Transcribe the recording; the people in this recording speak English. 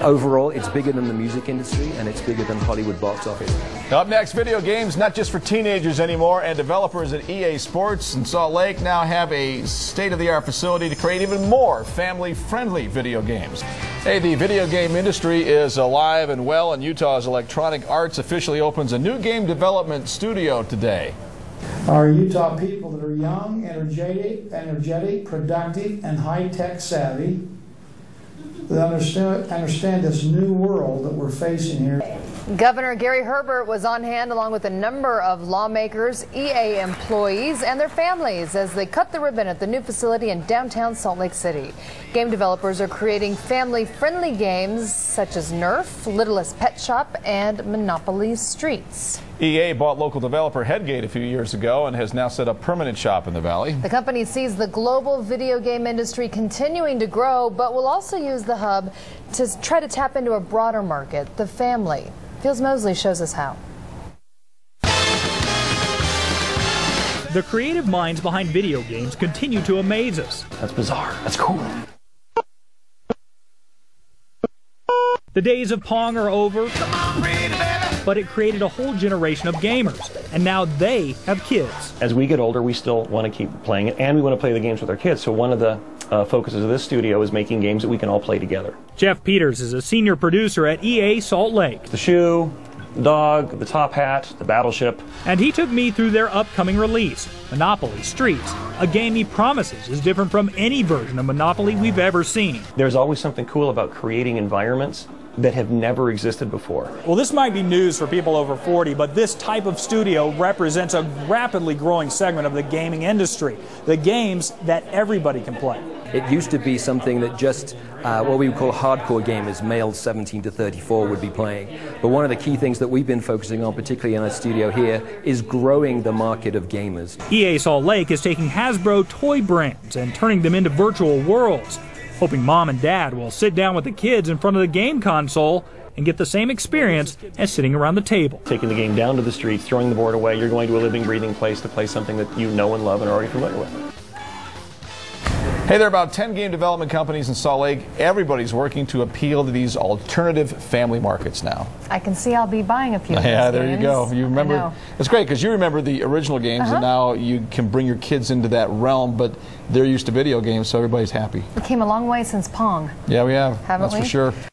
Overall, it's bigger than the music industry, and it's bigger than Hollywood box office. Up next, video games not just for teenagers anymore, and developers at EA Sports in Salt Lake now have a state-of-the-art facility to create even more family-friendly video games. Hey, the video game industry is alive and well, and Utah's Electronic Arts officially opens a new game development studio today. Our Utah people that are young, energetic, productive, and high-tech savvy, that understand this new world that we're facing here. Governor Gary Herbert was on hand along with a number of lawmakers, EA employees, and their families as they cut the ribbon at the new facility in downtown Salt Lake City. Game developers are creating family-friendly games such as Nerf, Littlest Pet Shop, and Monopoly Streets. EA bought local developer Headgate a few years ago and has now set up permanent shop in the valley. The company sees the global video game industry continuing to grow, but will also use the hub to try to tap into a broader market, the family. Fields Mosley shows us how. The creative minds behind video games continue to amaze us. That's bizarre. That's cool. The days of Pong are over, but it created a whole generation of gamers, and now they have kids. As we get older, we still want to keep playing it, and we want to play the games with our kids. So one of the focuses of this studio is making games that we can all play together. Jeff Peters is a senior producer at EA Salt Lake. The shoe, the dog, the top hat, the battleship. And he took me through their upcoming release, Monopoly Streets, a game he promises is different from any version of Monopoly we've ever seen. There's always something cool about creating environments that have never existed before. Well, this might be news for people over 40, but this type of studio represents a rapidly growing segment of the gaming industry, the games that everybody can play. It used to be something that just what we would call hardcore gamers, males 17 to 34, would be playing. But one of the key things that we've been focusing on, particularly in our studio here, is growing the market of gamers. EA Salt Lake is taking Hasbro toy brands and turning them into virtual worlds, hoping mom and dad will sit down with the kids in front of the game console and get the same experience as sitting around the table. Taking the game down to the streets, throwing the board away, you're going to a living, breathing place to play something that you know and love and are already familiar with. Hey, there are about 10 game development companies in Salt Lake. Everybody's working to appeal to these alternative family markets now. I can see I'll be buying a few of these Yeah, there games. you go. You remember, it's great because you remember the original games, and now you can bring your kids into that realm, but they're used to video games, so everybody's happy. We came a long way since Pong. Yeah, we have. Haven't That's we? for sure.